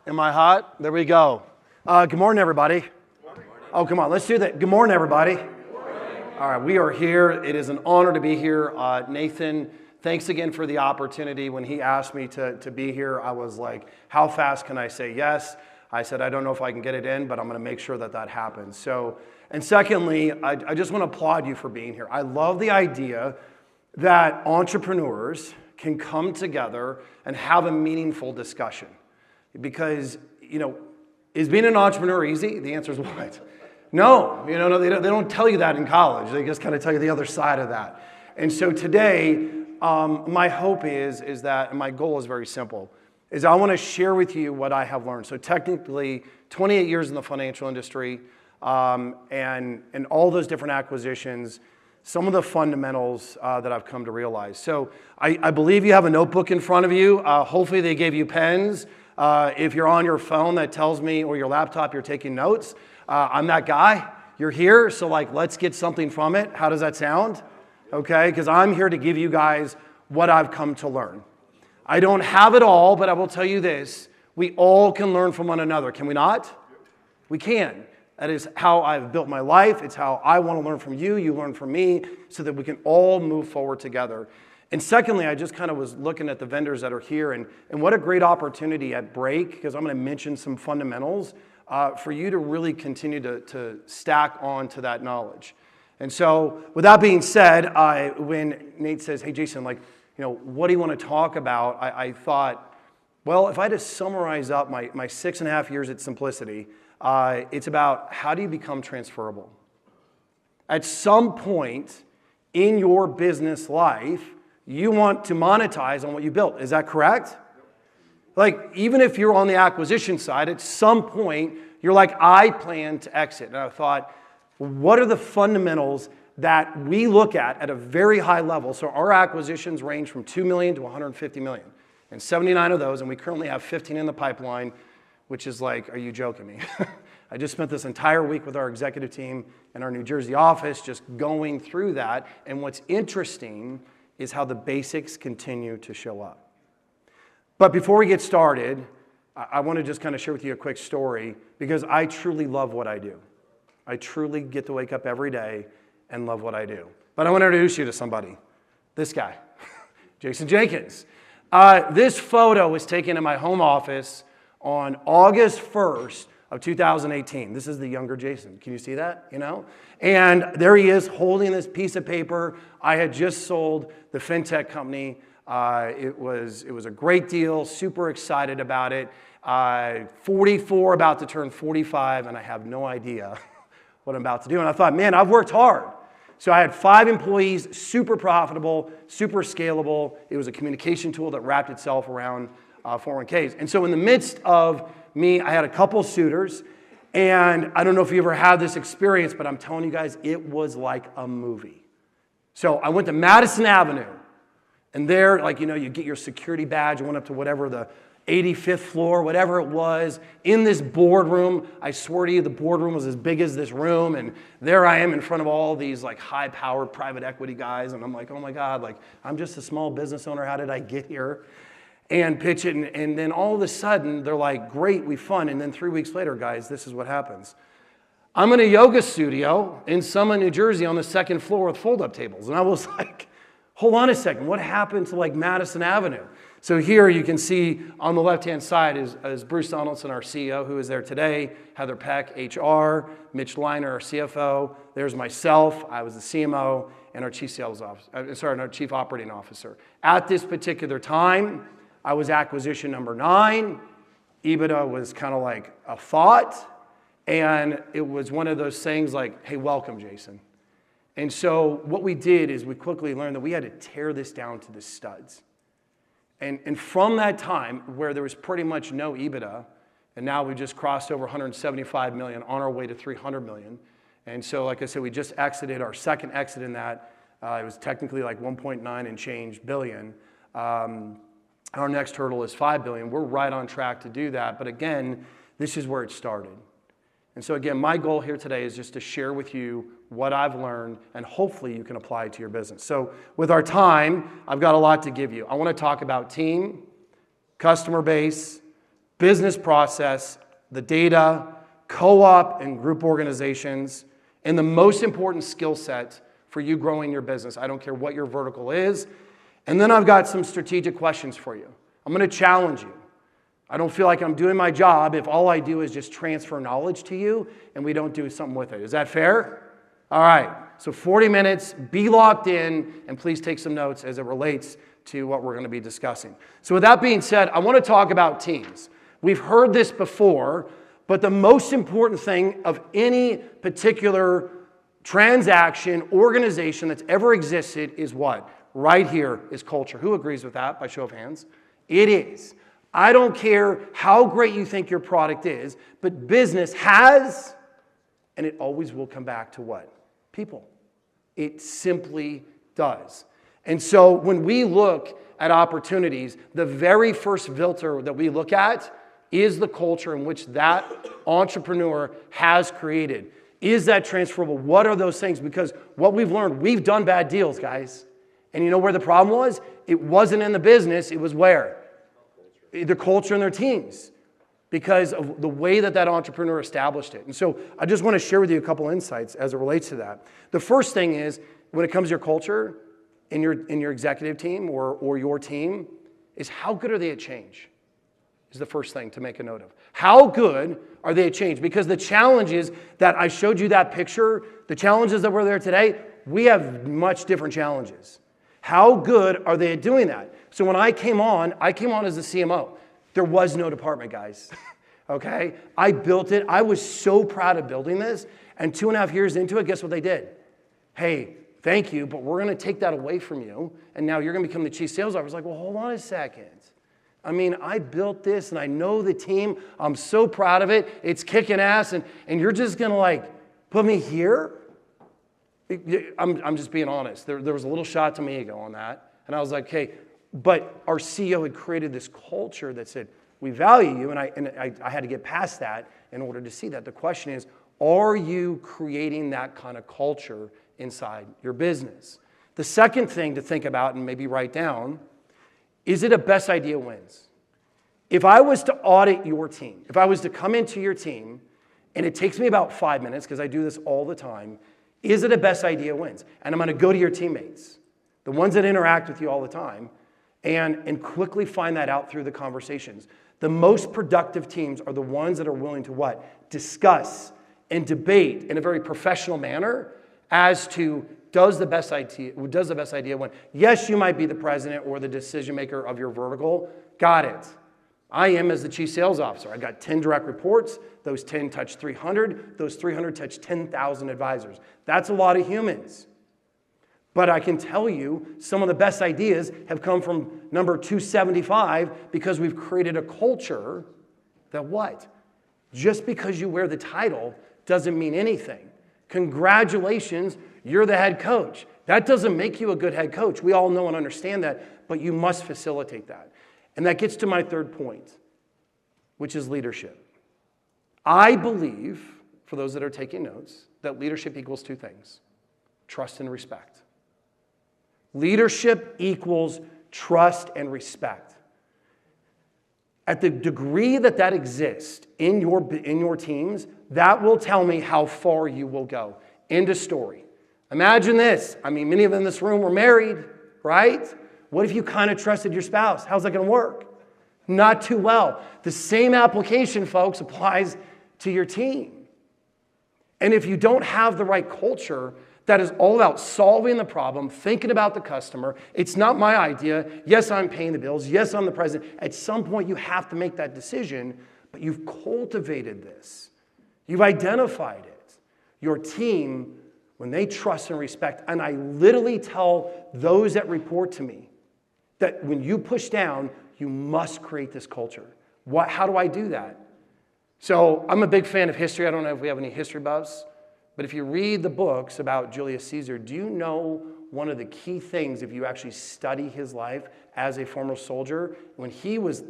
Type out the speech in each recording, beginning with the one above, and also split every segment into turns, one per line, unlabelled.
Am I hot? There we go. Good morning, everybody. Oh, come on, let's do that. Good morning, everybody. All right, we are here. It is an honor to be here. Nathan, thanks again for the opportunity. When he asked me to be here, I was like, how fast can I say yes? I said, I don't know if I can get it in, but I'm going to make sure that that happens. So, and secondly, I just want to applaud you for being here. I love the idea that entrepreneurs can come together and have a meaningful discussion. Because, is being an entrepreneur easy? The answer is what? No, they don't tell you that in college. They just kind of tell you the other side of that. And so today, my hope is that, and my goal is very simple, is I want to share with you what I have learned. So technically, 28 years in the financial industry, and all those different acquisitions, some of the fundamentals that I've come to realize. So I believe you have a notebook in front of you. Hopefully they gave you pens. If you're on your phone, that tells me, or your laptop, you're taking notes. I'm that guy. You're here, so let's get something from it. How does that sound? Okay, because I'm here to give you guys what I've come to learn. I don't have it all, but I will tell you this. We all can learn from one another, can we not? We can. That is how I've built my life. It's how I want to learn from you. You learn from me so that we can all move forward together. And secondly, I just kind of was looking at the vendors that are here and what a great opportunity at break, because I'm going to mention some fundamentals for you to really continue to stack on to that knowledge. And so with that being said, when Nate says, hey, Jason, what do you want to talk about? I thought, well, if I had to summarize up my 6.5 years at Simplicity, it's about how do you become transferable? At some point in your business life, you want to monetize on what you built. Is that correct? Even if you're on the acquisition side, at some point, you're like, I plan to exit. And I thought, what are the fundamentals that we look at a very high level? So our acquisitions range from 2 million to 150 million. And 79 of those, and we currently have 15 in the pipeline, which is like, are you joking me? I just spent this entire week with our executive team in our New Jersey office just going through that. And what's interesting is how the basics continue to show up. But before we get started, I want to just kind of share with you a quick story because I truly love what I do. I truly get to wake up every day and love what I do. But I want to introduce you to somebody. This guy, Jason Jenkins. This photo was taken in my home office on August 1st of 2018. This is the younger Jason. Can you see that? And there he is holding this piece of paper. I had just sold the fintech company. It was a great deal, super excited about it. 44, about to turn 45, and I have no idea what I'm about to do. And I thought, man, I've worked hard. So I had 5 employees, super profitable, super scalable. It was a communication tool that wrapped itself around 401ks. And so in the midst of me, I had a couple suitors, and I don't know if you ever had this experience, but I'm telling you guys, it was like a movie. So I went to Madison Avenue, and there, you get your security badge, I went up to whatever the 85th floor, whatever it was, in this boardroom. I swear to you, the boardroom was as big as this room, and there I am in front of all these high-powered private equity guys, and I'm like, oh my God, I'm just a small business owner, how did I get here? And pitch it, and then all of a sudden, they're like, great, we fun, and then 3 weeks later, guys, this is what happens. I'm in a yoga studio in Summit, New Jersey on the 2nd floor with fold-up tables, and I was like, hold on a second, what happened to Madison Avenue? So here you can see on the left-hand side is Bruce Donaldson, our CEO, who is there today, Heather Peck, HR, Mitch Leiner, our CFO, there's myself, I was the CMO, and our our Chief Operating Officer. At this particular time, I was acquisition number 9. EBITDA was kind of like a thought. And it was one of those things like, hey, welcome, Jason. And so what we did is we quickly learned that we had to tear this down to the studs. And from that time, where there was pretty much no EBITDA, and now we just crossed over 175 million on our way to 300 million. And so, like I said, we just exited our second exit in that. It was technically 1.9 and change billion. Our next hurdle is 5 billion. We're right on track to do that. But again, this is where it started. And so again, my goal here today is just to share with you what I've learned, and hopefully you can apply it to your business. So with our time, I've got a lot to give you. I want to talk about team, customer base, business process, the data, co-op and group organizations, and the most important skill set for you growing your business. I don't care what your vertical is. And then I've got some strategic questions for you. I'm going to challenge you. I don't feel like I'm doing my job if all I do is just transfer knowledge to you and we don't do something with it. Is that fair? All right. So 40 minutes, be locked in, and please take some notes as it relates to what we're going to be discussing. So with that being said, I want to talk about teams. We've heard this before, but the most important thing of any particular transaction, organization that's ever existed is what? Right here is culture. Who agrees with that by show of hands? It is. I don't care how great you think your product is, but business has, and it always will come back to what? People. It simply does. And so when we look at opportunities, the very first filter that we look at is the culture in which that entrepreneur has created. Is that transferable? What are those things? Because what we've learned, we've done bad deals, guys. And you know where the problem was? It wasn't in the business. It was where? The culture and their teams. Because of the way that that entrepreneur established it. And so I just want to share with you a couple insights as it relates to that. The first thing is, when it comes to your culture in your executive team or your team, is how good are they at change? Is the first thing to make a note of. How good are they at change? Because the challenges that I showed you that picture, the challenges that were there today, we have much different challenges. How good are they at doing that? So when I came on as a CMO. There was no department, guys. Okay? I built it. I was so proud of building this. And 2.5 years into it, guess what they did? Hey, thank you, but we're going to take that away from you. And now you're going to become the chief sales officer. I was like, well, hold on a second. I mean, I built this and I know the team. I'm so proud of it. It's kicking ass. And you're just going to like put me here? I'm just being honest. There was a little shot to my ego on that. And I was like, hey, but our CEO had created this culture that said, we value you. And I had to get past that in order to see that. The question is, are you creating that kind of culture inside your business? The second thing to think about and maybe write down, is it a best idea wins? If I was to audit your team, if I was to come into your team, and it takes me about 5 minutes because I do this all the time, is it a best idea wins? And I'm going to go to your teammates, the ones that interact with you all the time, and quickly find that out through the conversations. The most productive teams are the ones that are willing to what? Discuss and debate in a very professional manner as to does the best idea win? Yes, you might be the president or the decision maker of your vertical. Got it. I am as the chief sales officer. I got 10 direct reports. Those 10 touch 300. Those 300 touch 10,000 advisors. That's a lot of humans. But I can tell you some of the best ideas have come from number 275 because we've created a culture that what? Just because you wear the title doesn't mean anything. Congratulations, you're the head coach. That doesn't make you a good head coach. We all know and understand that, but you must facilitate that. And that gets to my third point, which is leadership. I believe, for those that are taking notes, that leadership equals two things: trust and respect. Leadership equals trust and respect. At the degree that that exists in your teams, that will tell me how far you will go. End of story. Imagine this. I mean, many of them in this room were married, right? What if you kind of trusted your spouse? How's that going to work? Not too well. The same application, folks, applies to your team. And if you don't have the right culture that is all about solving the problem, thinking about the customer, it's not my idea. Yes, I'm paying the bills. Yes, I'm the president. At some point, you have to make that decision, but you've cultivated this. You've identified it. Your team, when they trust and respect, and I literally tell those that report to me that when you push down, you must create this culture. How do I do that? So I'm a big fan of history. I don't know if we have any history buffs, but if you read the books about Julius Caesar, do you know one of the key things if you actually study his life as a former soldier, when he was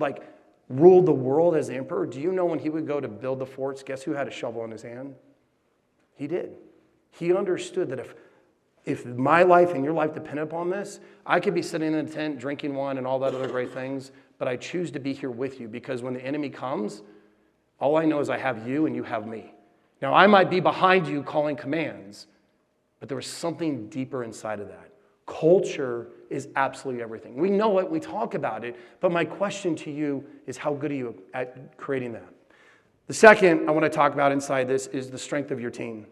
ruled the world as emperor, do you know when he would go to build the forts, guess who had a shovel in his hand? He did. He understood that if my life and your life depended upon this, I could be sitting in a tent drinking wine and all that other great things, but I choose to be here with you because when the enemy comes, all I know is I have you and you have me. Now, I might be behind you calling commands, but there was something deeper inside of that. Culture is absolutely everything. We know it, we talk about it, but my question to you is how good are you at creating that? The second I want to talk about inside this is the strength of your team.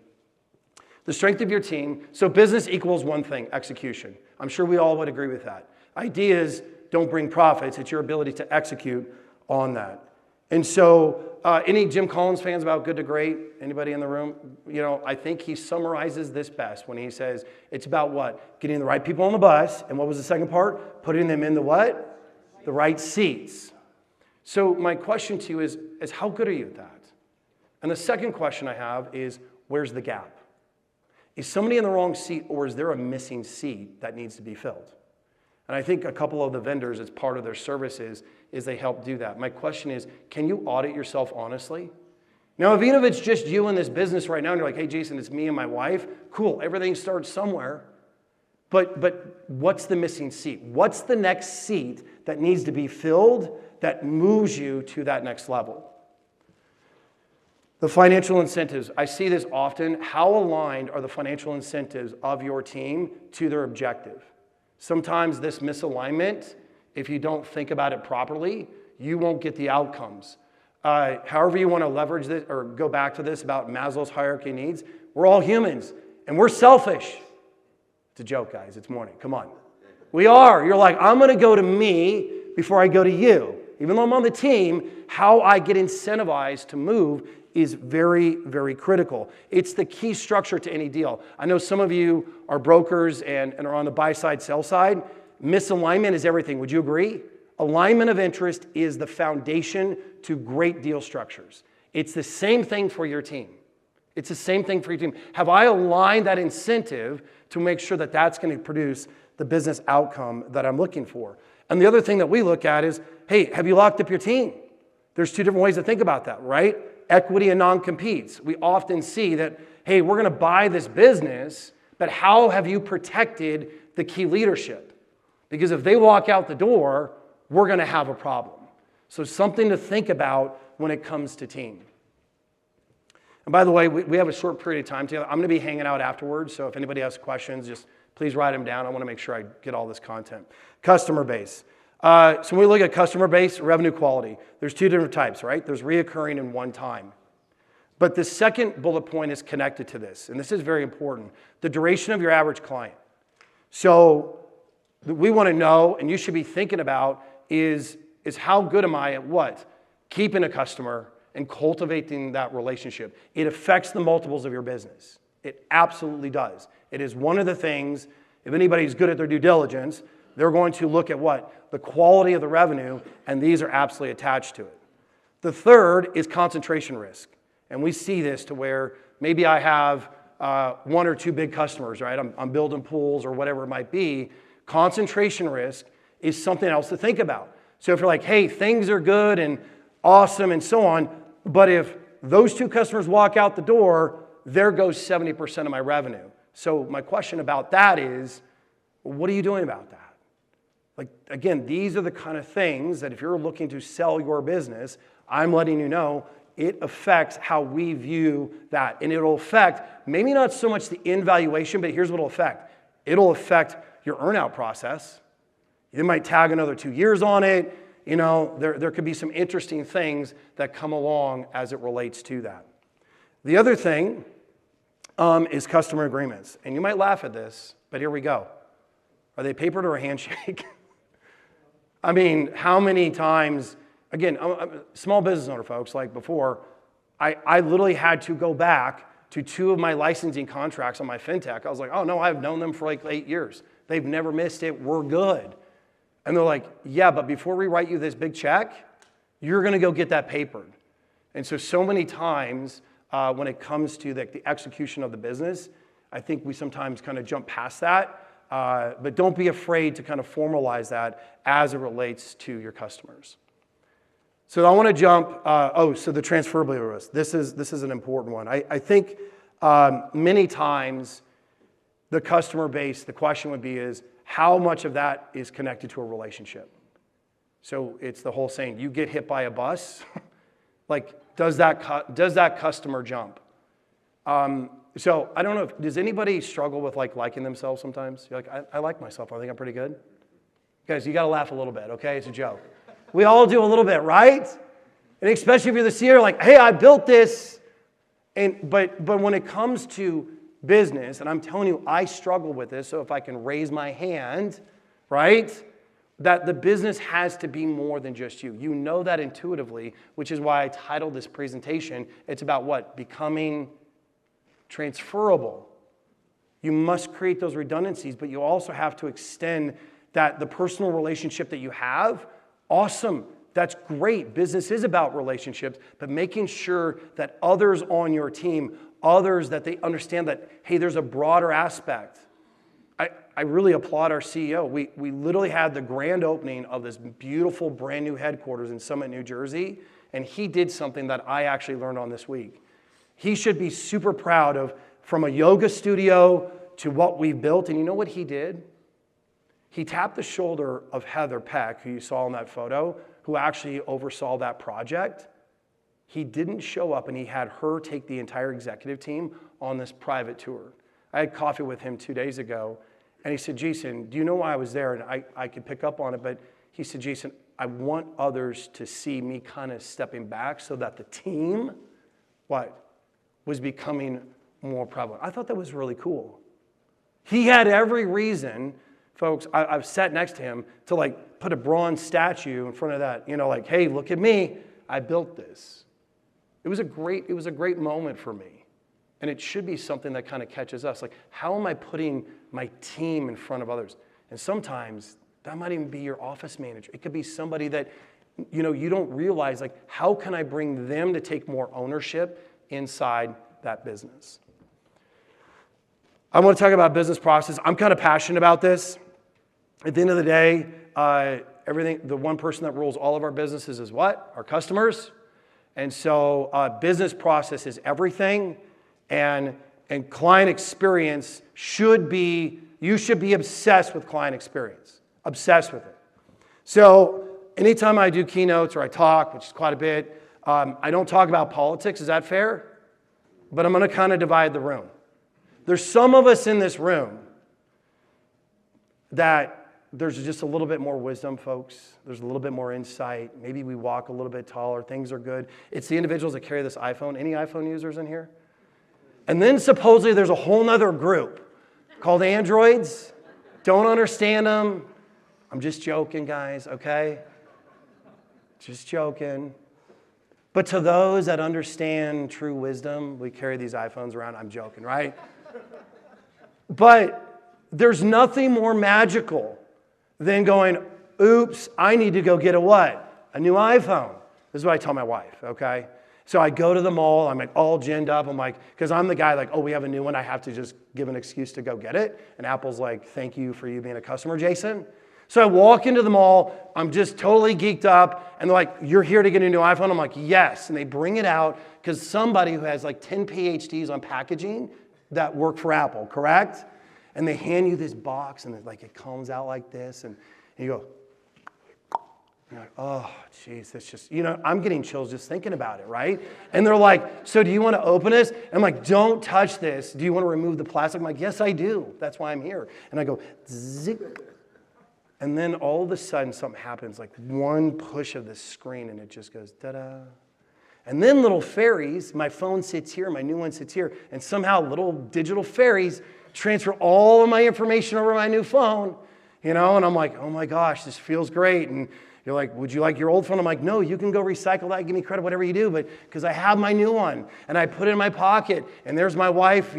The strength of your team. So business equals one thing, execution. I'm sure we all would agree with that. Ideas don't bring profits. It's your ability to execute on that. And so any Jim Collins fans about Good to Great? Anybody in the room? You know, I think he summarizes this best when he says it's about what? Getting the right people on the bus. And what was the second part? Putting them in the what? The right seats. So my question to you is how good are you at that? And the second question I have is, where's the gap? Is somebody in the wrong seat, or is there a missing seat that needs to be filled? And I think a couple of the vendors, as part of their services, is they help do that. My question is, can you audit yourself honestly? Now, even if it's just you in this business right now, and you're like, hey, Jason, it's me and my wife, cool, everything starts somewhere. But what's the missing seat? What's the next seat that needs to be filled that moves you to that next level? The financial incentives. I see this often. How aligned are the financial incentives of your team to their objective? Sometimes this misalignment, if you don't think about it properly, you won't get the outcomes. However you want to leverage this or go back to this about Maslow's hierarchy of needs, we're all humans and we're selfish. It's a joke, guys. It's morning. Come on. We are. You're like, I'm going to go to me before I go to you. Even though I'm on the team, how I get incentivized to move is very, very critical. It's the key structure to any deal. I know some of you are brokers and are on the buy side, sell side. Misalignment is everything. Would you agree? Alignment of interest is the foundation to great deal structures. It's the same thing for your team. It's the same thing for your team. Have I aligned that incentive to make sure that that's going to produce the business outcome that I'm looking for? And the other thing that we look at is, hey, have you locked up your team? There's two different ways to think about that, right? Equity and non-competes. We often see that, hey, we're going to buy this business, but how have you protected the key leadership? Because if they walk out the door, we're going to have a problem. So something to think about when it comes to team. And by the way, we have a short period of time together. I'm going to be hanging out afterwards, so if anybody has questions, just please write them down. I want to make sure I get all this content. Customer base. So when we look at customer base, revenue quality, there's two different types, right? There's reoccurring and one time. But the second bullet point is connected to this, and this is very important. The duration of your average client. So we want to know, and you should be thinking about, is how good am I at what? Keeping a customer and cultivating that relationship. It affects the multiples of your business. It absolutely does. It is one of the things, if anybody's good at their due diligence, they're going to look at what? The quality of the revenue, and these are absolutely attached to it. The third is concentration risk. And we see this to where maybe I have one or two big customers, right? I'm building pools or whatever it might be. Concentration risk is something else to think about. So if you're like, hey, things are good and awesome and so on, but if those two customers walk out the door, there goes 70% of my revenue. So my question about that is, what are you doing about that? Like, again, these are the kind of things that if you're looking to sell your business, I'm letting you know it affects how we view that. And it'll affect, maybe not so much the in valuation, but here's what it'll affect. It'll affect your earnout process. You might tag another 2 years on it. You know, there could be some interesting things that come along as it relates to that. The other thing is customer agreements. And you might laugh at this, but here we go. Are they papered or a handshake? I mean, how many times, again, I'm a small business owner, folks, like before, I literally had to go back to 2 of my licensing contracts on my fintech. I was like, oh no, I've known them for like 8 years. They've never missed it, we're good. And they're like, yeah, but before we write you this big check, you're gonna go get that papered. And so many times when it comes to the execution of the business, I think we sometimes kind of jump past that. But don't be afraid to kind of formalize that as it relates to your customers. So I want to jump, so the transferability risk. This is an important one. I think many times the customer base, the question would be is, how much of that is connected to a relationship? So it's the whole saying, you get hit by a bus, like, does that customer jump? So I don't know, does anybody struggle with liking themselves sometimes? You're like, I like myself, I think I'm pretty good. Guys, you gotta laugh a little bit, okay? It's a joke. We all do a little bit, right? And especially if you're the CEO, like, hey, I built this. But when it comes to business, and I'm telling you, I struggle with this, so if I can raise my hand, right? That the business has to be more than just you. You know that intuitively, which is why I titled this presentation. It's about what? Becoming transferable. You must create those redundancies, but you also have to extend that the personal relationship that you have. Awesome. That's great. Business is about relationships, but making sure that others on your team, others that they understand that, hey, there's a broader aspect. I really applaud our CEO. We literally had the grand opening of this beautiful brand new headquarters in Summit, New Jersey, and he did something that I actually learned on this week. He should be super proud of, from a yoga studio to what we've built, and you know what he did? He tapped the shoulder of Heather Peck, who you saw in that photo, who actually oversaw that project. He didn't show up, and he had her take the entire executive team on this private tour. I had coffee with him 2 days ago, and he said, Jason, do you know why I was there? And I could pick up on it, but he said, Jason, I want others to see me kind of stepping back so that the team, was becoming more prevalent. I thought that was really cool. He had every reason, folks, I've sat next to him to put a bronze statue in front of that, hey, look at me, I built this. It was a great moment for me. And it should be something that kind of catches us. How am I putting my team in front of others? And sometimes that might even be your office manager. It could be somebody that, you don't realize, how can I bring them to take more ownership inside that business? I want to talk about business process. I'm kind of passionate about this. At the end of the day, the one person that rules all of our businesses is what? Our customers. And so business process is everything. And client experience you should be obsessed with client experience. Obsessed with it. So anytime I do keynotes or I talk, which is quite a bit, I don't talk about politics. Is that fair? But I'm going to kind of divide the room. There's some of us in this room that there's just a little bit more wisdom, folks. There's a little bit more insight. Maybe we walk a little bit taller. Things are good. It's the individuals that carry this iPhone. Any iPhone users in here? And then supposedly there's a whole other group called androids. Don't understand them. I'm just joking, guys, okay? Just joking. But to those that understand true wisdom, we carry these iPhones around. I'm joking, right? But there's nothing more magical than going, oops, I need to go get a what? A new iPhone. This is what I tell my wife, okay? So I go to the mall, I'm all ginned up, because I'm the guy we have a new one, I have to just give an excuse to go get it. And Apple's thank you for you being a customer, Jason. So I walk into the mall, I'm just totally geeked up, and they're like, you're here to get a new iPhone? I'm like, yes. And they bring it out, because somebody who has 10 PhDs on packaging that work for Apple, correct? And they hand you this box, and it comes out like this, and you go, you're like, oh, geez, that's just, I'm getting chills just thinking about it, right? And they're like, so do you want to open this? And I'm like, don't touch this. Do you want to remove the plastic? I'm like, yes, I do. That's why I'm here. And I go, zip. And then all of a sudden something happens, one push of the screen, and it just goes, da-da. And then little fairies, my phone sits here, my new one sits here, and somehow little digital fairies transfer all of my information over my new phone, and I'm like, oh my gosh, this feels great. And you're like, would you like your old phone? I'm like, no, you can go recycle that, give me credit, whatever you do, but because I have my new one, and I put it in my pocket, and there's my wife,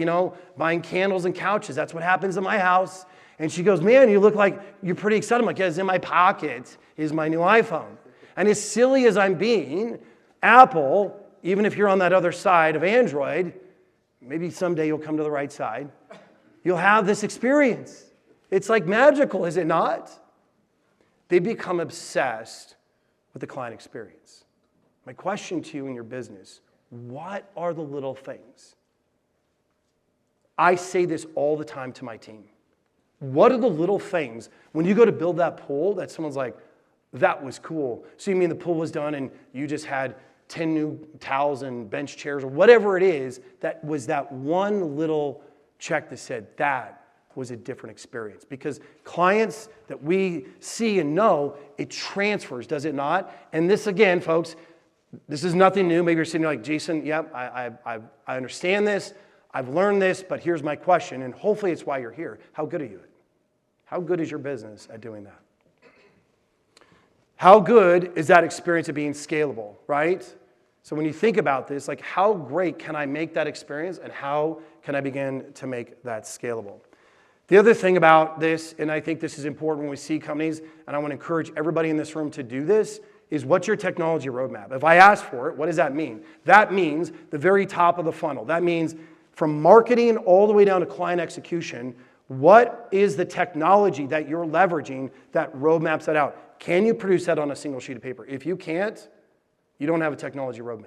buying candles and couches. That's what happens in my house. And she goes, man, you look like you're pretty excited. I'm like, yeah, it's in my pocket is my new iPhone. And as silly as I'm being, Apple, even if you're on that other side of Android, maybe someday you'll come to the right side, you'll have this experience. It's magical, is it not? They become obsessed with the client experience. My question to you in your business, what are the little things? I say this all the time to my team. What are the little things when you go to build that pool that someone's like, That was cool. So you mean the pool was done and you just had 10 new towels and bench chairs or whatever it is, that was that one little check that said that was a different experience. Because clients that we see and know, it transfers, does it not? And this again, folks, this is nothing new. Maybe you're sitting there like, Jason, yep, I understand this. I've learned this, but here's my question. And hopefully it's why you're here. How good are you at it? How good is your business at doing that? How good is that experience of being scalable, right? So when you think about this, like how great can I make that experience and how can I begin to make that scalable? The other thing about this, and I think this is important when we see companies, and I want to encourage everybody in this room to do this, is what's your technology roadmap? If I ask for it, what does that mean? That means the very top of the funnel. That means from marketing all the way down to client execution, what is the technology that you're leveraging that roadmaps that out? Can you produce that on a single sheet of paper? If you can't, you don't have a technology roadmap.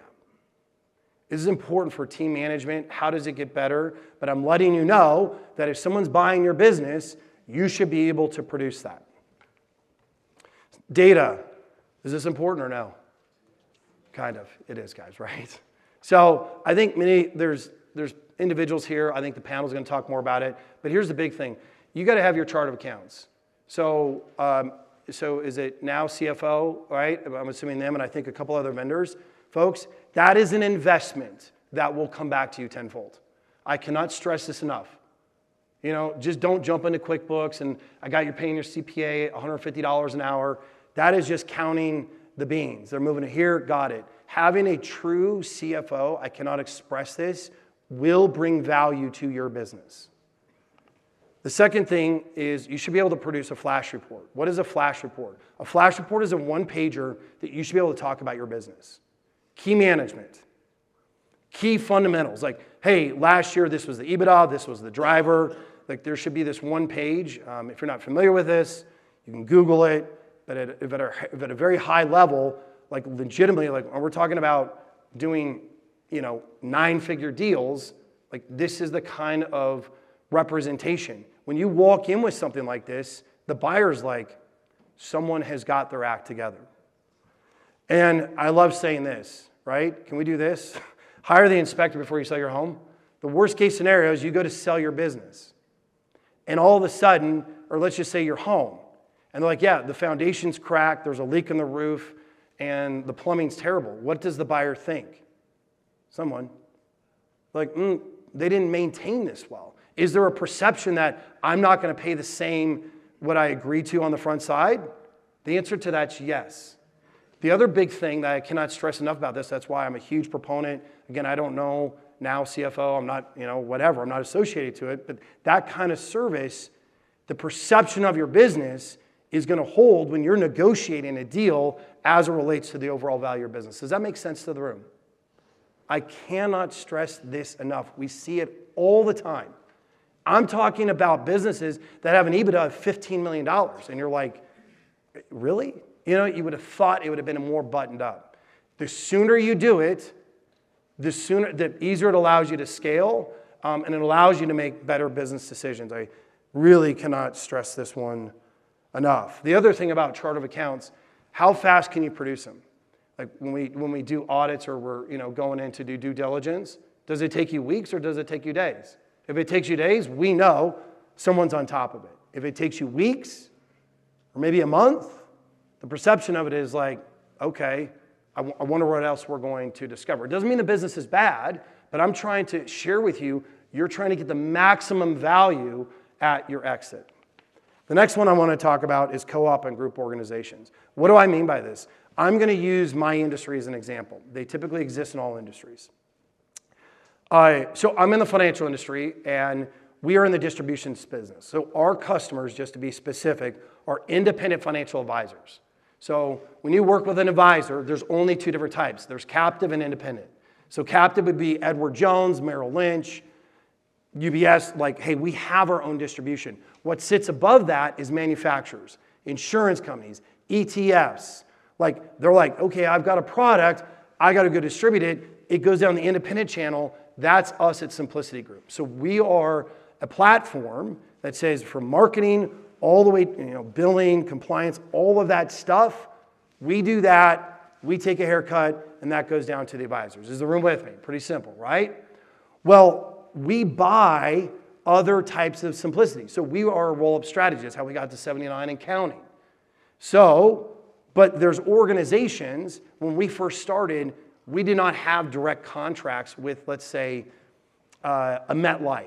This is important for team management. How does it get better? But I'm letting you know that if someone's buying your business, you should be able to produce that. Data. Is this important or no? Kind of. It is, guys, right? So I think there's individuals here. I think the panel's going to talk more about it. But here's the big thing. You got to have your chart of accounts. So is it now CFO, right? I'm assuming them and I think a couple other vendors. Folks, that is an investment that will come back to you tenfold. I cannot stress this enough. You know, just don't jump into QuickBooks and you're paying your CPA $150 an hour. That is just counting the beans. They're moving it here, got it. Having a true CFO, I cannot express this, will bring value to your business. The second thing is you should be able to produce a flash report. What is a flash report? A flash report is a one-pager that you should be able to talk about your business. Key management, key fundamentals, like, hey, last year this was the EBITDA, this was the driver. Like there should be this one page. If you're not familiar with this, you can Google it. But at a very high level, like legitimately, like when we're talking about doing, 9-figure deals, like this is the kind of representation. When you walk in with something like this, the buyer's like, someone has got their act together. And I love saying this, right? Can we do this? Hire the inspector before you sell your home. The worst case scenario is you go to sell your business. And all of a sudden, or let's just say you're home. And they're like, yeah, the foundation's cracked, there's a leak in the roof, and the plumbing's terrible. What does the buyer think? Someone. Like, they didn't maintain this well. Is there a perception that I'm not going to pay the same what I agreed to on the front side? The answer to that's yes. The other big thing that I cannot stress enough about this, that's why I'm a huge proponent. Again, I don't know now CFO, I'm not, whatever, I'm not associated to it, but that kind of service, the perception of your business is going to hold when you're negotiating a deal as it relates to the overall value of your business. Does that make sense to the room? I cannot stress this enough. We see it all the time. I'm talking about businesses that have an EBITDA of $15 million, and you're like, really? You would have thought it would have been more buttoned up. The sooner you do it, the easier it allows you to scale, and it allows you to make better business decisions. I really cannot stress this one enough. The other thing about chart of accounts, how fast can you produce them? Like when we do audits or we're going in to do due diligence, does it take you weeks or does it take you days? If it takes you days, we know someone's on top of it. If it takes you weeks or maybe a month, the perception of it is like, okay, I wonder what else we're going to discover. It doesn't mean the business is bad, but I'm trying to share with you, you're trying to get the maximum value at your exit. The next one I want to talk about is co-op and group organizations. What do I mean by this? I'm going to use my industry as an example. They typically exist in all industries. So I'm in the financial industry, and we are in the distributions business. So our customers, just to be specific, are independent financial advisors. So when you work with an advisor, there's only two different types. There's captive and independent. So captive would be Edward Jones, Merrill Lynch, UBS, like, hey, we have our own distribution. What sits above that is manufacturers, insurance companies, ETFs. Like, they're like, okay, I've got a product, I got to go distribute it. It goes down the independent channel. That's us at Simplicity Group. So we are a platform that says from marketing all the way, billing, compliance, all of that stuff, We do that, we take a haircut, and that goes down to the advisors. Is the room with me? Pretty simple, right? Well, we buy other types of simplicity. So we are a roll-up strategy. That's how we got to 79 and counting. So, but there's organizations, when we first started, we did not have direct contracts with, let's say, a MetLife.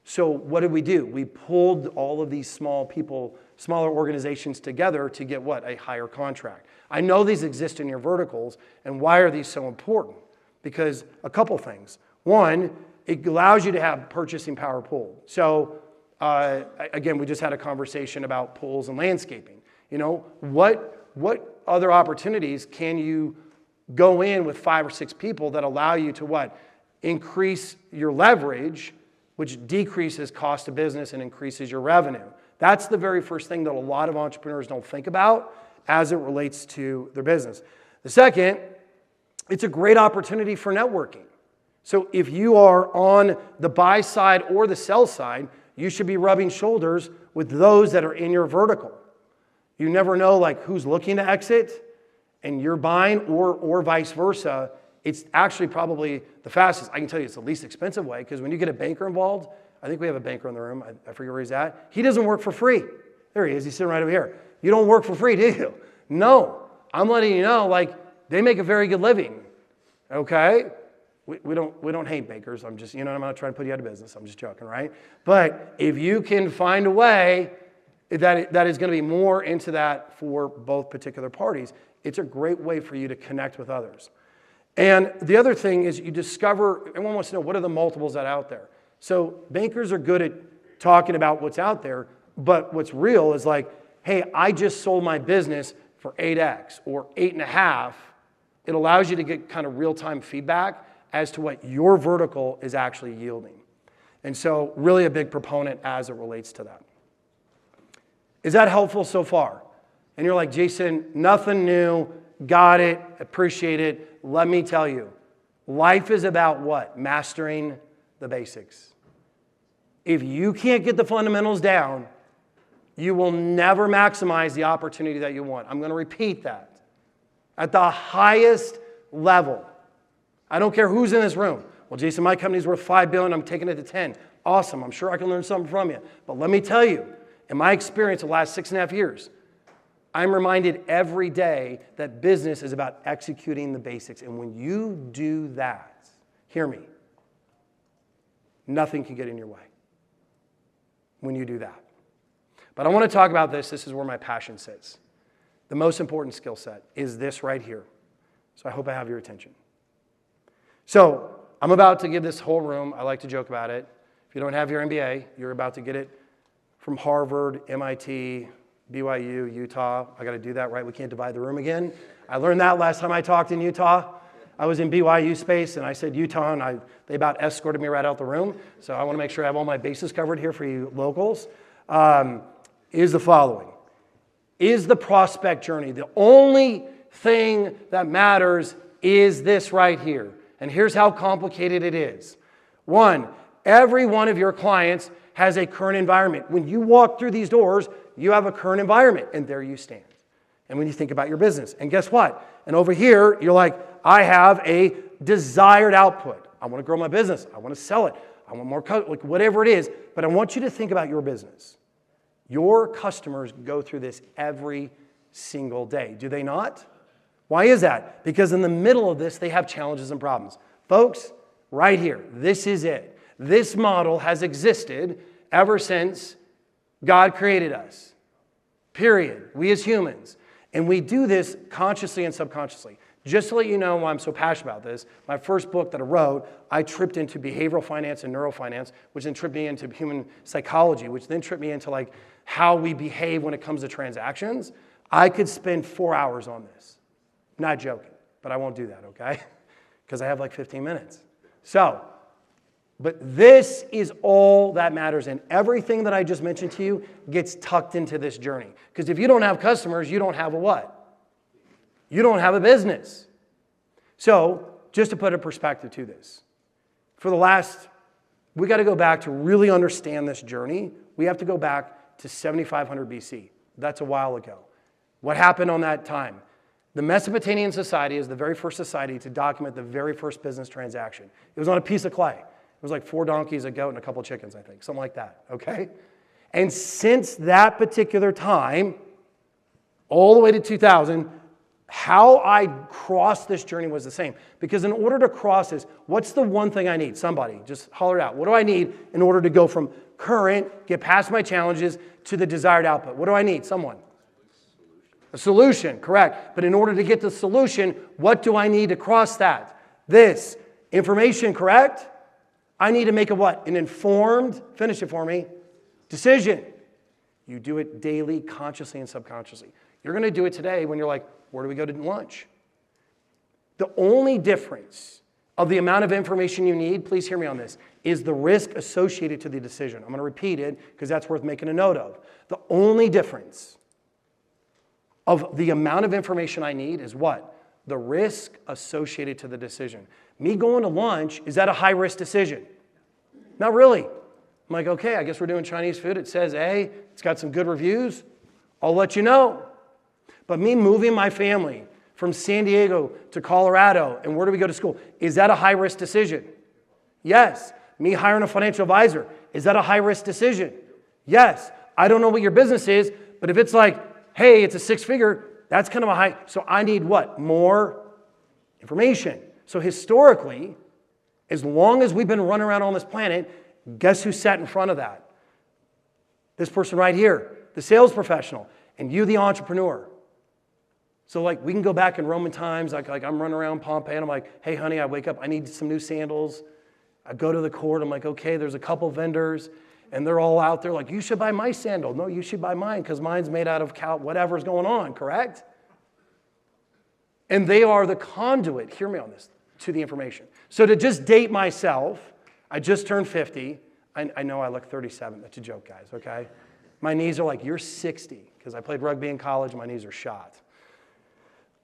So what did we do? We pulled all of these smaller organizations together to get what? A higher contract. I know these exist in your verticals, and why are these so important? Because a couple things. One, it allows you to have purchasing power pooled. So again, we just had a conversation about pools and landscaping. You know, what other opportunities can you go in with 5 or 6 people that allow you to what? Increase your leverage, which decreases cost of business and increases your revenue. That's the very first thing that a lot of entrepreneurs don't think about as it relates to their business. The second, it's a great opportunity for networking. So if you are on the buy side or the sell side, you should be rubbing shoulders with those that are in your vertical. You never know like who's looking to exit and you're buying or vice versa. It's actually probably the fastest. I can tell you it's the least expensive way because when you get a banker involved, I think we have a banker in the room. I forget where he's at. He doesn't work for free. There he is. He's sitting right over here. You don't work for free, do you? No. I'm letting you know, like, they make a very good living. Okay? We don't hate bankers. I'm just, I'm not trying to put you out of business. I'm just joking, right? But if you can find a way that is going to be more into that for both particular parties, it's a great way for you to connect with others. And the other thing is you discover, everyone wants to know, what are the multiples that are out there? So bankers are good at talking about what's out there, but what's real is like, hey, I just sold my business for 8x or 8.5. It allows you to get kind of real-time feedback as to what your vertical is actually yielding. And so really a big proponent as it relates to that. Is that helpful so far? And you're like, Jason, nothing new, got it, appreciate it. Let me tell you, life is about what? Mastering the basics. If you can't get the fundamentals down, you will never maximize the opportunity that you want. I'm going to repeat that. At the highest level, I don't care who's in this room. Well, Jason, my company's worth $5 billion. I'm taking it to 10. Awesome. I'm sure I can learn something from you. But let me tell you, in my experience the last 6.5 years, I'm reminded every day that business is about executing the basics. And when you do that, hear me, nothing can get in your way when you do that. But I want to talk about this. This is where my passion sits. The most important skill set is this right here. So I hope I have your attention. So I'm about to give this whole room, I like to joke about it. If you don't have your MBA, you're about to get it from Harvard, MIT, BYU, Utah. I got to do that, right? We can't divide the room again. I learned that last time I talked in Utah. I was in BYU space, and I said Utah, and they about escorted me right out the room. So I want to make sure I have all my bases covered here for you locals. Is the following. Is the prospect journey. The only thing that matters is this right here. And here's how complicated it is. 1, every one of your clients has a current environment. When you walk through these doors, you have a current environment, and there you stand. And when you think about your business, and guess what? And over here, you're like, I have a desired output. I want to grow my business. I want to sell it. I want more, like whatever it is. But I want you to think about your business. Your customers go through this every single day. Do they not? Why is that? Because in the middle of this, they have challenges and problems. Folks, right here, this is it. This model has existed ever since God created us. Period. We as humans. And we do this consciously and subconsciously. Just to let you know why I'm so passionate about this, my first book that I wrote, I tripped into behavioral finance and neurofinance, which then tripped me into human psychology, which then tripped me into like how we behave when it comes to transactions. I could spend 4 hours on this. Not joking, but I won't do that, okay? Because I have like 15 minutes. So, but this is all that matters, and everything that I just mentioned to you gets tucked into this journey. Because if you don't have customers, you don't have a what? You don't have a business. So, just to put a perspective to this, we got to go back to really understand this journey. We have to go back to 7500 BC. That's a while ago. What happened on that time? The Mesopotamian society is the very first society to document the very first business transaction. It was on a piece of clay. It was like 4 donkeys, a goat, and a couple chickens, I think, something like that, okay? And since that particular time, all the way to 2000, how I crossed this journey was the same. Because in order to cross this, what's the one thing I need? Somebody, just holler it out. What do I need in order to go from current, get past my challenges, to the desired output? What do I need? Someone. A solution, correct. But in order to get the solution, what do I need to cross that? This. Information, correct? I need to make a what? An informed, finish it for me, decision. You do it daily, consciously and subconsciously. You're going to do it today when you're like, where do we go to lunch? The only difference of the amount of information you need, please hear me on this, is the risk associated to the decision. I'm going to repeat it because that's worth making a note of. The only difference of the amount of information I need is what? The risk associated to the decision. Me going to lunch, is that a high-risk decision? Not really. I'm like, okay, I guess we're doing Chinese food. It says A, it's got some good reviews. I'll let you know. But me moving my family from San Diego to Colorado, and where do we go to school? Is that a high-risk decision? Yes. Me hiring a financial advisor, is that a high-risk decision? Yes. I don't know what your business is, but if it's like, hey, it's a 6-figure, that's kind of a high. So I need what? More information. So historically, as long as we've been running around on this planet, guess who sat in front of that? This person right here, the sales professional, and you, the entrepreneur. So like we can go back in Roman times, like I'm running around Pompeii, and I'm like, hey, honey, I wake up, I need some new sandals. I go to the court, I'm like, okay, there's a couple vendors, and they're all out there like, you should buy my sandal. No, you should buy mine because mine's made out of whatever's going on, correct? And they are the conduit, hear me on this, to the information. So to just date myself, I just turned 50. I know I look 37. That's a joke, guys, okay? My knees are like, you're 60, because I played rugby in college, and my knees are shot.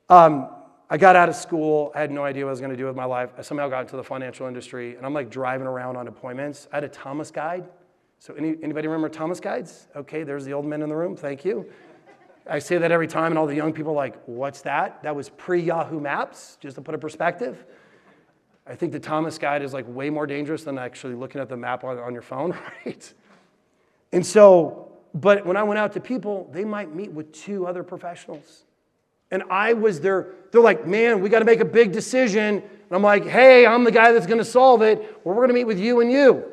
I got out of school. I had no idea what I was going to do with my life. I somehow got into the financial industry, and I'm like driving around on appointments. I had a Thomas guide. So anybody remember Thomas guides? Okay, there's the old men in the room. Thank you. I say that every time, and all the young people are like, what's that? That was pre-Yahoo Maps, just to put a perspective. I think the Thomas guide is like way more dangerous than actually looking at the map on your phone, right? And so, but when I went out to people, they might meet with 2 other professionals. And I was there, they're like, man, we got to make a big decision. And I'm like, hey, I'm the guy that's going to solve it. Well, we're going to meet with you and you.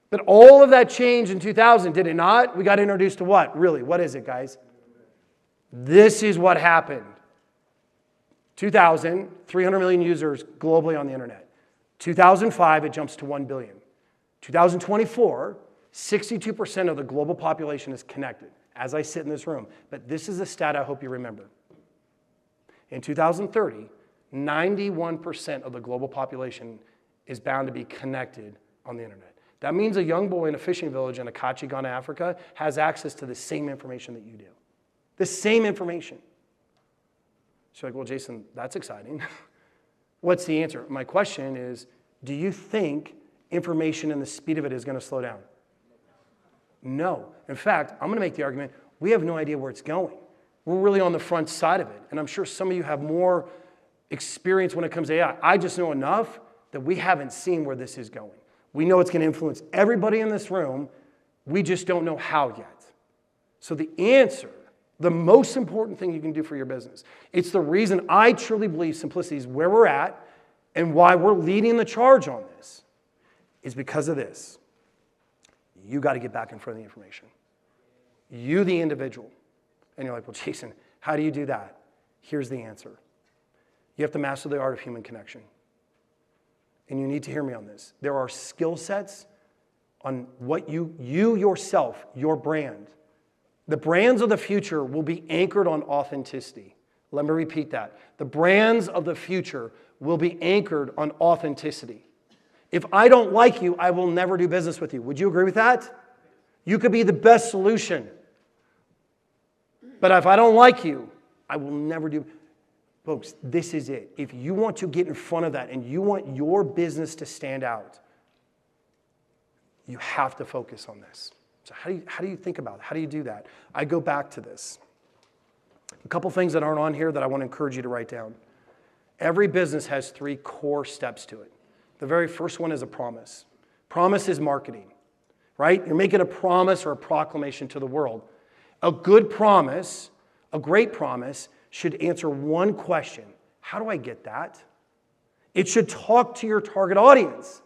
But all of that changed in 2000, did it not? We got introduced to what? Really, what is it, guys? This is what happened. 2000, 300 million users globally on the internet. 2005, it jumps to 1 billion. 2024, 62% of the global population is connected, as I sit in this room. But this is a stat I hope you remember. In 2030, 91% of the global population is bound to be connected on the internet. That means a young boy in a fishing village in Akachi, Ghana, Africa, has access to the same information that you do. The same information. So you're like, well, Jason, that's exciting. What's the answer? My question is, do you think information and the speed of it is going to slow down? No. In fact, I'm going to make the argument, we have no idea where it's going. We're really on the front side of it. And I'm sure some of you have more experience when it comes to AI. I just know enough that we haven't seen where this is going. We know it's going to influence everybody in this room. We just don't know how yet. So the answer, the most important thing you can do for your business, it's the reason I truly believe simplicity is where we're at and why we're leading the charge on this, is because of this. You got to get back in front of the information. You, the individual. And you're like, well, Jason, how do you do that? Here's the answer. You have to master the art of human connection. And you need to hear me on this. There are skill sets on what you yourself, your brand. The brands of the future will be anchored on authenticity. Let me repeat that. The brands of the future will be anchored on authenticity. If I don't like you, I will never do business with you. Would you agree with that? You could be the best solution. But if I don't like you, I will never do. Folks, this is it. If you want to get in front of that and you want your business to stand out, you have to focus on this. So how do you think about it? How do you do that? I go back to this. A couple things that aren't on here that I want to encourage you to write down. Every business has 3 core steps to it. The very first one is a promise. Promise is marketing, right? You're making a promise or a proclamation to the world. A good promise, a great promise, should answer one question. How do I get that? It should talk to your target audience.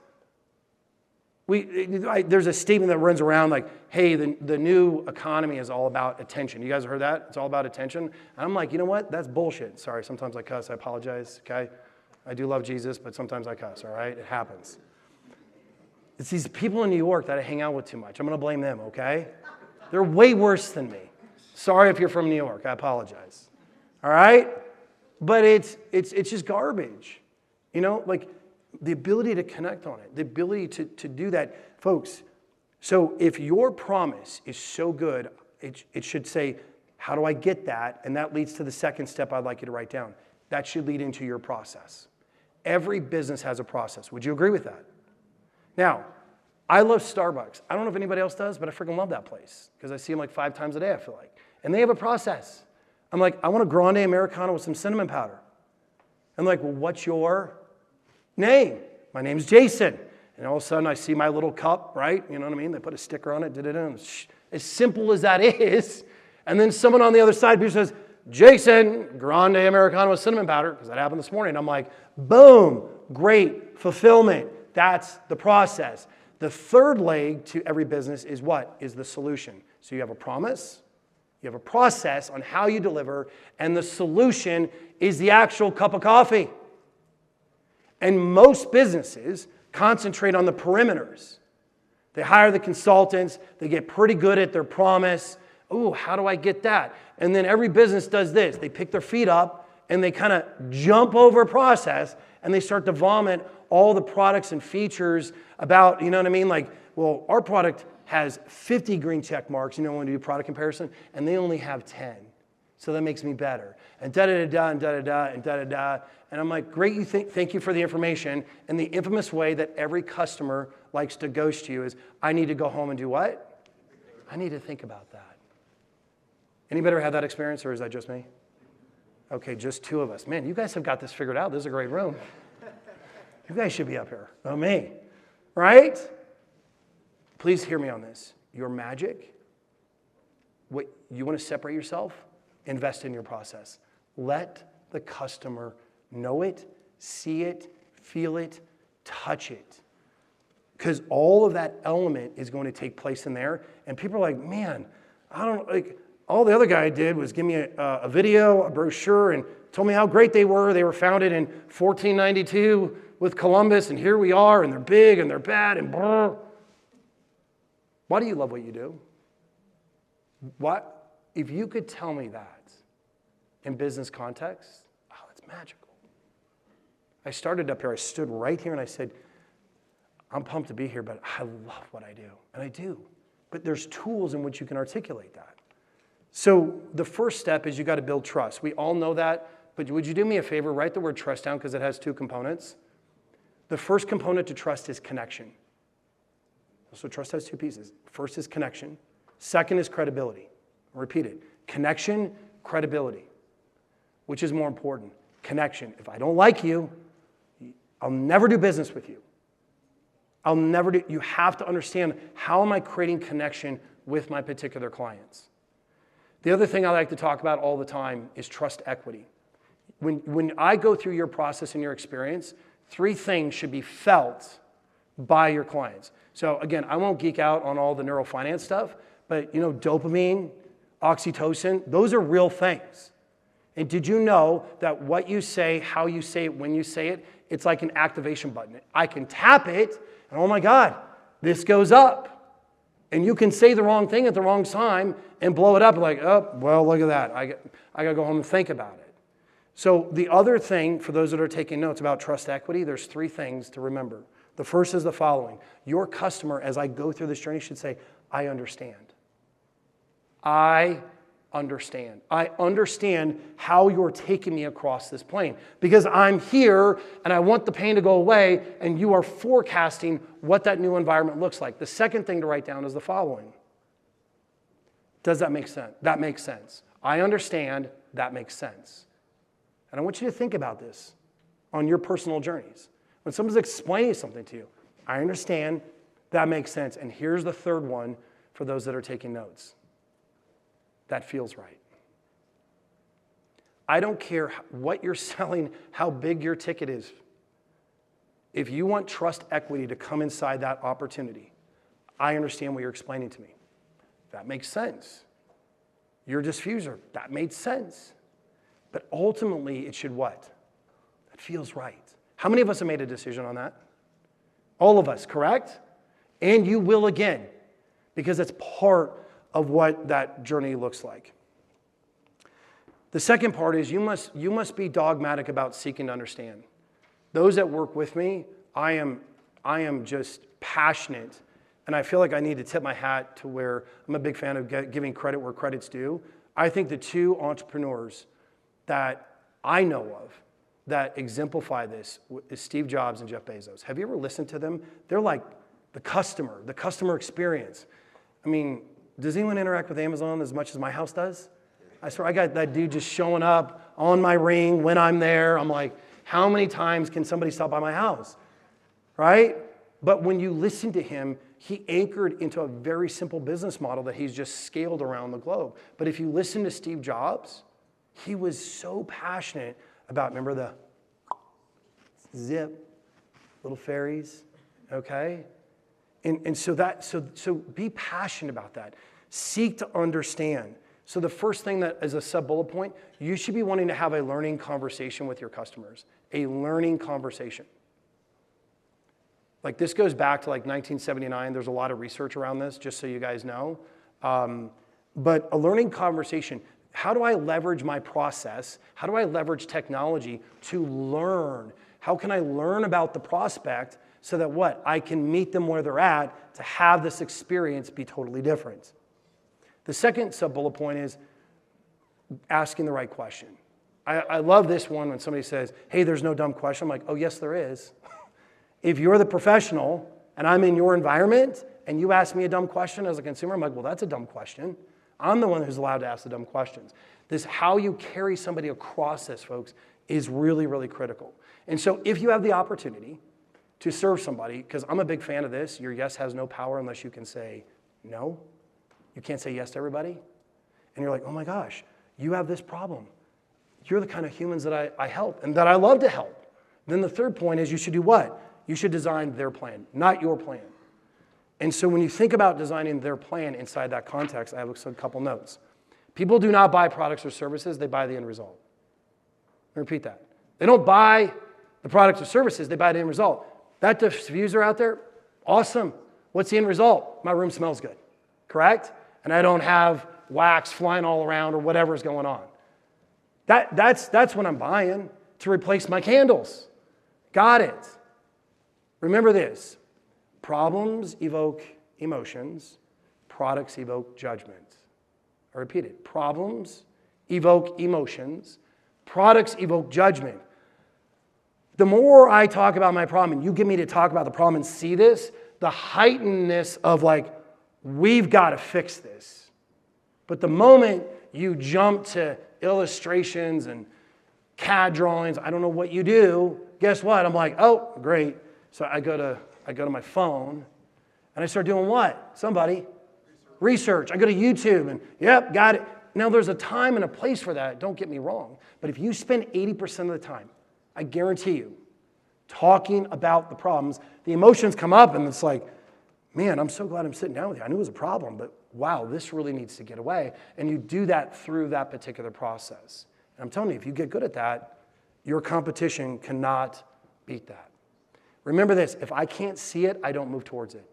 There's a statement that runs around like, hey, the new economy is all about attention. You guys have heard that? It's all about attention. And I'm like, you know what? That's bullshit. Sorry, sometimes I cuss. I apologize, okay? I do love Jesus, but sometimes I cuss, all right? It happens. It's these people in New York that I hang out with too much. I'm going to blame them, okay? They're way worse than me. Sorry if you're from New York. I apologize. All right? But it's just garbage. You know, like the ability to connect on it, the ability to do that. Folks, so if your promise is so good, it should say, how do I get that? And that leads to the second step I'd like you to write down. That should lead into your process. Every business has a process. Would you agree with that? Now, I love Starbucks. I don't know if anybody else does, but I freaking love that place because I see them like 5 times a day, I feel like. And they have a process. I'm like, I want a grande Americano with some cinnamon powder. I'm like, well, what's your name? My name's Jason. And all of a sudden, I see my little cup, right? You know what I mean? They put a sticker on it, As simple as that is. And then someone on the other side who says, Jason, grande Americano with cinnamon powder, because that happened this morning. I'm like, boom, great, fulfillment. That's the process. The third leg to every business is what? Is the solution. So you have a promise, you have a process on how you deliver, and the solution is the actual cup of coffee. And most businesses concentrate on the perimeters. They hire the consultants, they get pretty good at their promise. Oh, how do I get that? And then every business does this. They pick their feet up and they kind of jump over a process and they start to vomit all the products and features about, you know what I mean? Like, well, our product has 50 green check marks, you know, when we do product comparison, and they only have 10. So that makes me better. And da-da-da-da, and da-da-da, and da-da-da. And I'm like, great, thank you for the information. And the infamous way that every customer likes to ghost you is, I need to go home and do what? I need to think about that. Anybody ever had that experience, or is that just me? Okay, just 2 of us. Man, you guys have got this figured out. This is a great room. You guys should be up here, not me. Right? Please hear me on this. Your magic, what you want to separate yourself, invest in your process. Let the customer know it, see it, feel it, touch it. Because all of that element is going to take place in there. And people are like, man, I don't like. All the other guy did was give me a video, a brochure, and told me how great they were. They were founded in 1492 with Columbus, and here we are, and they're big, and they're bad, and brr. Why do you love what you do? What? If you could tell me that in business context, oh, it's magical. I started up here, I stood right here, and I said, I'm pumped to be here, but I love what I do, and I do. But there's tools in which you can articulate that. So the first step is you got to build trust. We all know that, but would you do me a favor? Write the word trust down because it has 2 components. The first component to trust is connection. So trust has 2 pieces. First is connection. Second is credibility. I'll repeat it. Connection, credibility. Which is more important? Connection. If I don't like you, I'll never do business with you. You have to understand, how am I creating connection with my particular clients? The other thing I like to talk about all the time is trust equity. When I go through your process and your experience, 3 things should be felt by your clients. So again, I won't geek out on all the neurofinance stuff, but you know, dopamine, oxytocin, those are real things. And did you know that what you say, how you say it, when you say it, it's like an activation button. I can tap it, and oh my God, this goes up. And you can say the wrong thing at the wrong time and blow it up like, oh, well, look at that. I got to go home and think about it. So the other thing, for those that are taking notes about trust equity, there's 3 things to remember. The first is the following. Your customer, as I go through this journey, should say, I understand. I understand. I understand how you're taking me across this plane because I'm here and I want the pain to go away, and you are forecasting what that new environment looks like. The second thing to write down is the following. Does that make sense? That makes sense. I understand. that makes sense. And I want you to think about this on your personal journeys. When someone's explaining something to you, I understand, that makes sense. And here's the third one for those that are taking notes. That feels right. I don't care what you're selling, how big your ticket is. If you want trust equity to come inside that opportunity, I understand what you're explaining to me. That makes sense. Your diffuser, that made sense. But ultimately, it should what? That feels right. How many of us have made a decision on that? All of us, correct? And you will again, because it's part of what that journey looks like. The second part is you must be dogmatic about seeking to understand. Those that work with me, I am just passionate, and I feel like I need to tip my hat to where I'm a big fan of giving credit where credit's due. I think the two entrepreneurs that I know of that exemplify this is Steve Jobs and Jeff Bezos. Have you ever listened to them? They're like the customer experience. I mean, does anyone interact with Amazon as much as my house does? I swear, I got that dude just showing up on my ring when I'm there. I'm like, how many times can somebody stop by my house? Right? But when you listen to him, he anchored into a very simple business model that he's just scaled around the globe. But if you listen to Steve Jobs, he was so passionate about, remember the zip, little fairies, okay? And so be passionate about that. Seek to understand. So the first thing that is a sub-bullet point, you should be wanting to have a learning conversation with your customers. A learning conversation. Like this goes back to like 1979. There's a lot of research around this, just so you guys know. But a learning conversation, how do I leverage my process? How do I leverage technology to learn? How can I learn about the prospect so that what? I can meet them where they're at to have this experience be totally different. The second sub-bullet point is asking the right question. I love this one when somebody says, hey, there's no dumb question. I'm like, oh, yes, there is. If you're the professional and I'm in your environment and you ask me a dumb question as a consumer, I'm like, well, that's a dumb question. I'm the one who's allowed to ask the dumb questions. This, how you carry somebody across this, folks, is really, really critical. And so if you have the opportunity to serve somebody, because I'm a big fan of this, your yes has no power unless you can say no. You can't say yes to everybody. And you're like, oh my gosh, you have this problem. You're the kind of humans that I help and that I love to help. Then the third point is you should do what? You should design their plan, not your plan. And so when you think about designing their plan inside that context, I have a couple notes. People do not buy products or services, they buy the end result. Let me repeat that. They don't buy the products or services, they buy the end result. That diffuser out there, awesome. What's the end result? My room smells good, correct? And I don't have wax flying all around or whatever's going on. That's what I'm buying to replace my candles. Got it. Remember this. Problems evoke emotions. Products evoke judgment. I repeat it. Problems evoke emotions. Products evoke judgment. The more I talk about my problem and you get me to talk about the problem and see this, the heightenedness of like, we've got to fix this. But the moment you jump to illustrations and CAD drawings, I don't know what you do, guess what? I'm like, oh, great. So I go to my phone and I start doing what? Somebody? Research. I go to YouTube and, yep, got it. Now there's a time and a place for that, don't get me wrong. But if you spend 80% of the time, I guarantee you, talking about the problems, the emotions come up and it's like, man, I'm so glad I'm sitting down with you. I knew it was a problem, but wow, this really needs to get away. And you do that through that particular process. And I'm telling you, if you get good at that, your competition cannot beat that. Remember this, if I can't see it, I don't move towards it.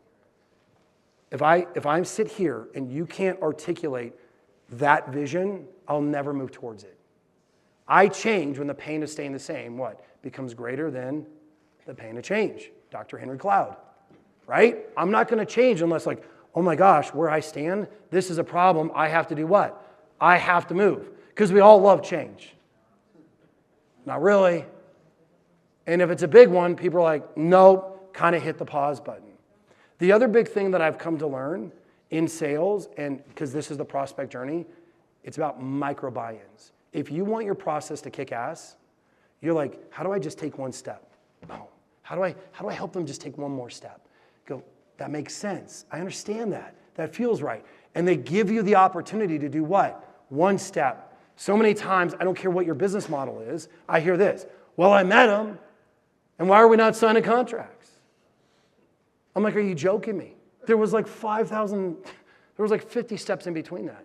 If I sit here and you can't articulate that vision, I'll never move towards it. I change when the pain of staying the same, what? Becomes greater than the pain of change. Dr. Henry Cloud, right? I'm not going to change unless like, oh my gosh, where I stand, this is a problem. I have to do what? I have to move. Because we all love change. Not really. And if it's a big one, people are like, nope, kind of hit the pause button. The other big thing that I've come to learn in sales, and because this is the prospect journey, it's about micro buy-ins. If you want your process to kick ass, you're like, how do I just take one step? Oh, how do I help them just take one more step? Go, that makes sense. I understand that. That feels right. And they give you the opportunity to do what? One step. So many times, I don't care what your business model is, I hear this. Well, I met him, and why are we not signing contracts? I'm like, are you joking me? There was like 50 steps in between that.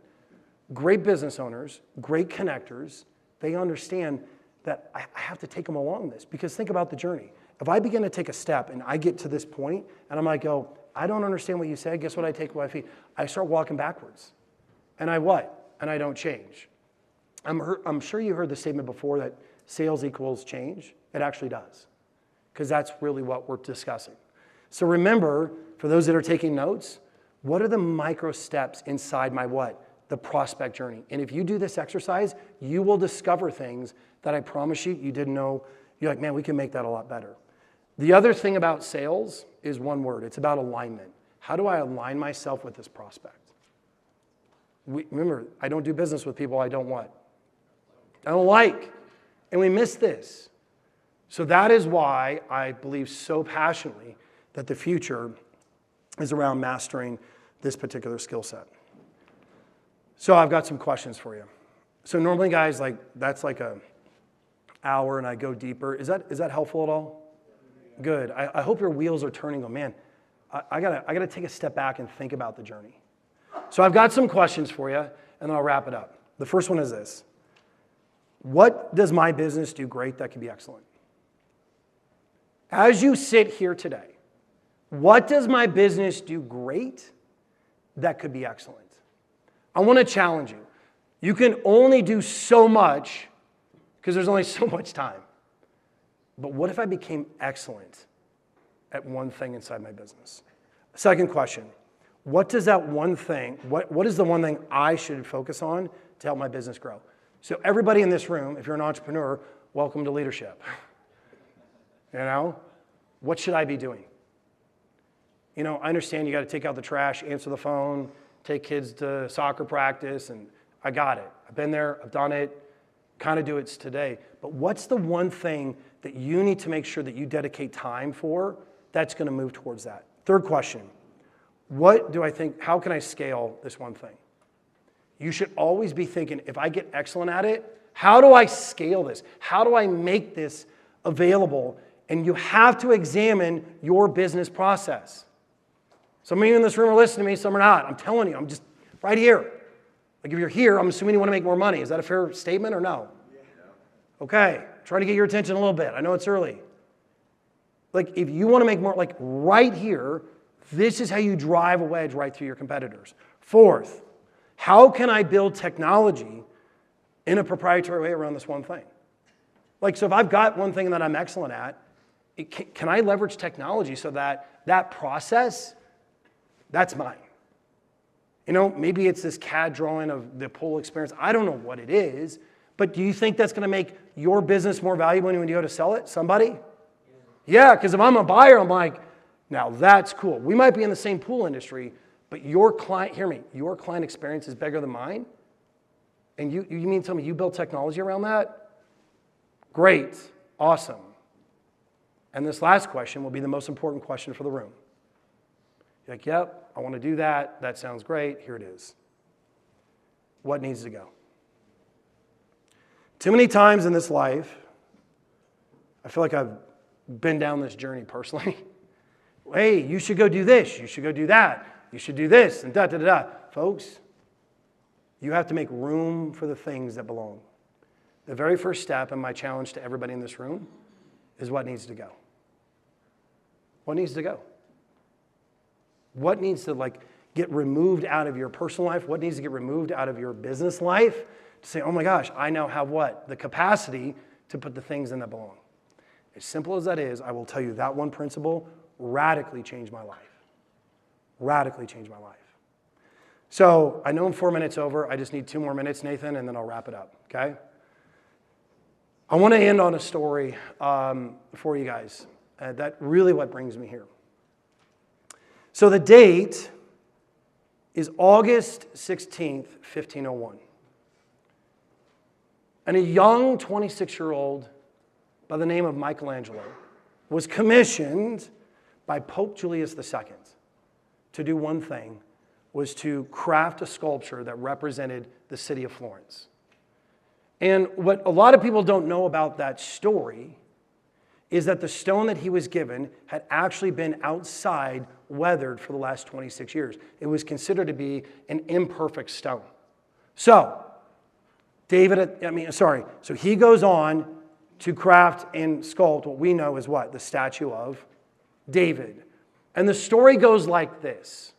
Great business owners, great connectors, they understand that I have to take them along this. Because think about the journey. If I begin to take a step and I get to this point, and I'm like, oh, I don't understand what you said, guess what I take with my feet? I start walking backwards. And I what? And I don't change. I'm sure you heard the statement before that sales equals change. It actually does. Because that's really what we're discussing. So remember, for those that are taking notes, what are the micro steps inside my what? The prospect journey. And if you do this exercise, you will discover things that I promise you didn't know. You're like, man, we can make that a lot better. The other thing about sales is one word. It's about alignment. How do I align myself with this prospect? Remember, I don't do business with people I don't what? I don't like. And we miss this. So that is why I believe so passionately that the future is around mastering this particular skill set. So I've got some questions for you. So normally, guys, like that's like an hour and I go deeper. Is that helpful at all? Good. I hope your wheels are turning. Oh, man, I gotta take a step back and think about the journey. So I've got some questions for you, and then I'll wrap it up. The first one is this. What does my business do great that can be excellent? As you sit here today, what does my business do great that could be excellent? I want to challenge you. You can only do so much because there's only so much time. But what if I became excellent at one thing inside my business? Second question, what does that one thing, what is the one thing I should focus on to help my business grow? So everybody in this room, if you're an entrepreneur, welcome to leadership. You know, what should I be doing? You know, I understand you got to take out the trash, answer the phone, take kids to soccer practice, and I got it. I've been there, I've done it, kind of do it today. But what's the one thing that you need to make sure that you dedicate time for that's going to move towards that? Third question, how can I scale this one thing? You should always be thinking, if I get excellent at it, how do I scale this? How do I make this available? And you have to examine your business process. Some of you in this room are listening to me, some are not. I'm telling you, I'm just right here. Like if you're here, I'm assuming you want to make more money. Is that a fair statement or no? Okay, try to get your attention a little bit. I know it's early. Like if you want to make more, like right here, this is how you drive a wedge right through your competitors. Fourth, how can I build technology in a proprietary way around this one thing? Like, so if I've got one thing that I'm excellent at, can I leverage technology so that that process, that's mine? You know, maybe it's this CAD drawing of the pool experience. I don't know what it is, but do you think that's going to make your business more valuable when you go to sell it? Somebody? Yeah, because if I'm a buyer, I'm like, now that's cool. We might be in the same pool industry, but your client, hear me, your client experience is bigger than mine? And you mean to tell me you built technology around that? Great, awesome. And this last question will be the most important question for the room. You're like, yep, I want to do that. That sounds great. Here it is. What needs to go? Too many times in this life, I feel like I've been down this journey personally. Hey, you should go do this. You should go do that. You should do this and da-da-da-da. Folks, you have to make room for the things that belong. The very first step, and my challenge to everybody in this room, is what needs to go. What needs to go? What needs to get removed out of your personal life? What needs to get removed out of your business life? To say, oh my gosh, I now have what? The capacity to put the things in that belong. As simple as that is, I will tell you that one principle radically changed my life. Radically changed my life. So I know I'm 4 minutes over. I just need 2 more minutes, Nathan, and then I'll wrap it up, okay? I want to end on a story for you guys. That really what brings me here. So the date is August 16th, 1501. And a young 26-year-old by the name of Michelangelo was commissioned by Pope Julius II to do one thing, was to craft a sculpture that represented the city of Florence. And what a lot of people don't know about that story is that the stone that he was given had actually been outside weathered for the last 26 years. It was considered to be an imperfect stone. So he goes on to craft and sculpt what we know as what? The statue of David. And the story goes like this.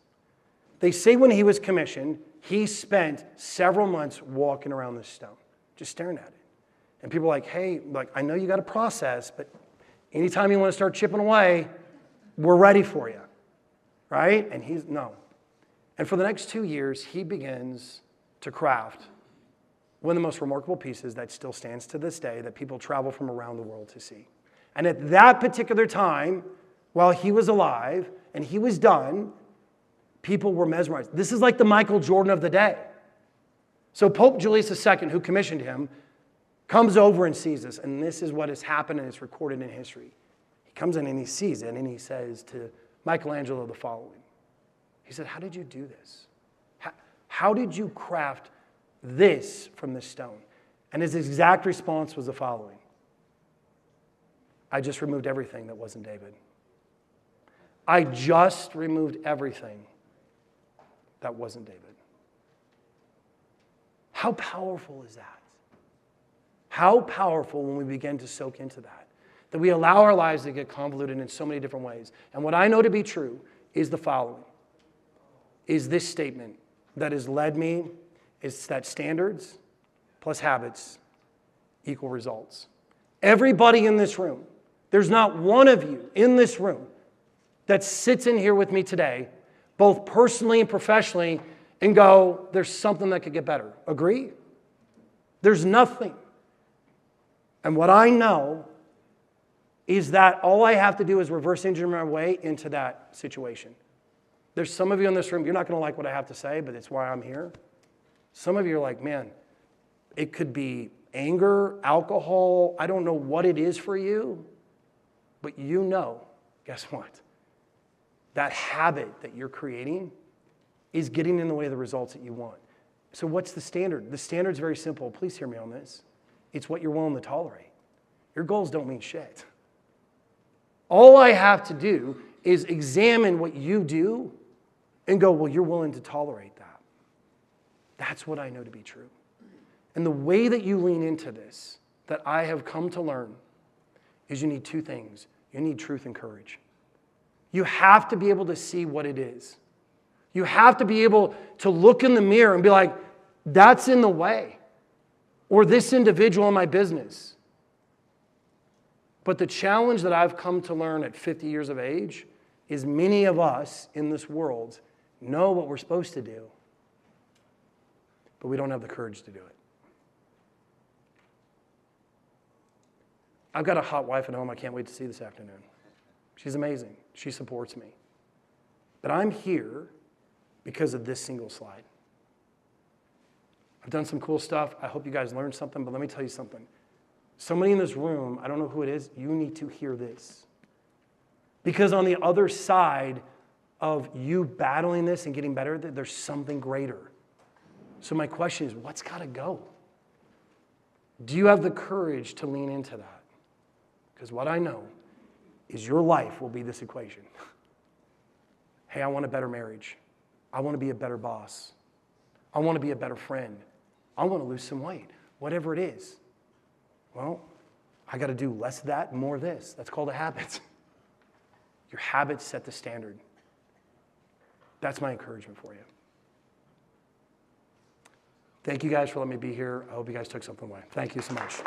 They say when he was commissioned, he spent several months walking around this stone, just staring at it. And people are like, hey, I know you got a process, but anytime you want to start chipping away, we're ready for you, right? And he's, no. And for the next 2 years, he begins to craft one of the most remarkable pieces that still stands to this day that people travel from around the world to see. And at that particular time, while he was alive and he was done, people were mesmerized. This is like the Michael Jordan of the day. So Pope Julius II, who commissioned him, comes over and sees this. And this is what has happened and it's recorded in history. He comes in and he sees it and he says to Michelangelo the following. He said, how did you do this? How did you craft this from this stone? And his exact response was the following. I just removed everything that wasn't David. I just removed everything that wasn't David. How powerful is that? How powerful when we begin to soak into that we allow our lives to get convoluted in so many different ways. And what I know to be true is the following, is this statement that has led me, is that standards plus habits equal results. Everybody in this room, there's not one of you in this room that sits in here with me today, both personally and professionally, and go, there's something that could get better. Agree? There's nothing. And what I know is that all I have to do is reverse engineer my way into that situation. There's some of you in this room, you're not going to like what I have to say, but it's why I'm here. Some of you are like, man, it could be anger, alcohol, I don't know what it is for you, but you know, guess what? That habit that you're creating is getting in the way of the results that you want. So what's the standard? The standard's very simple. Please hear me on this. It's what you're willing to tolerate. Your goals don't mean shit. All I have to do is examine what you do and go, well, you're willing to tolerate that. That's what I know to be true. And the way that you lean into this, that I have come to learn, is you need two things. You need truth and courage. You have to be able to see what it is. You have to be able to look in the mirror and be like, that's in the way. Or this individual in my business. But the challenge that I've come to learn at 50 years of age is many of us in this world know what we're supposed to do, but we don't have the courage to do it. I've got a hot wife at home I can't wait to see this afternoon. She's amazing. She supports me. But I'm here because of this single slide. I've done some cool stuff. I hope you guys learned something, but let me tell you something. Somebody in this room, I don't know who it is, you need to hear this. Because on the other side of you battling this and getting better at it, there's something greater. So my question is, what's got to go? Do you have the courage to lean into that? Because what I know is your life will be this equation. Hey, I want a better marriage. I want to be a better boss. I want to be a better friend. I want to lose some weight. Whatever it is. Well, I got to do less of that and more of this. That's called a habit. Your habits set the standard. That's my encouragement for you. Thank you guys for letting me be here. I hope you guys took something away. Thank you so much.